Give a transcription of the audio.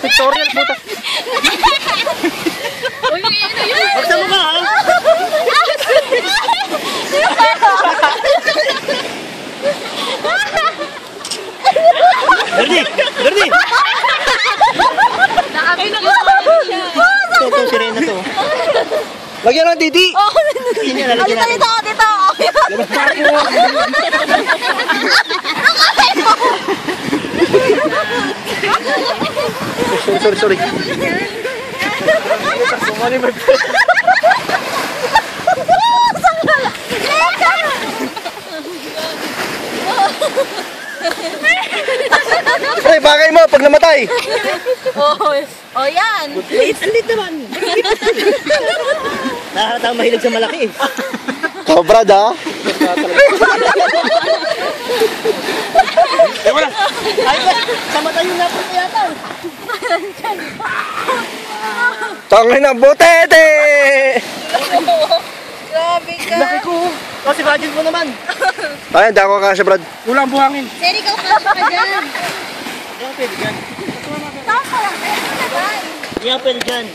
Pictorial puta. Uy, ano yun? Buksan mo ba, ha? Bernie! Bernie! Ito, sirena to. Lagyan ng titi! Hindi niya lalagyan natin. Dito! Sorry. Ay, bagay mo pag namatay. Oh, yan. Lit naman. Nakakatang mahilig sa malaki. Brad, ha? Wala. Ay, kamatay yung napot na yata. Tangin na butete! Grabe ka. Laki ko. O, si Rajin mo naman. Ay, hindi ako kasya, Brad. Walang buhangin. Seri, ikaw kasya ka dyan. Hindi ako pwede dyan. Tama lang. Hindi ako pwede dyan.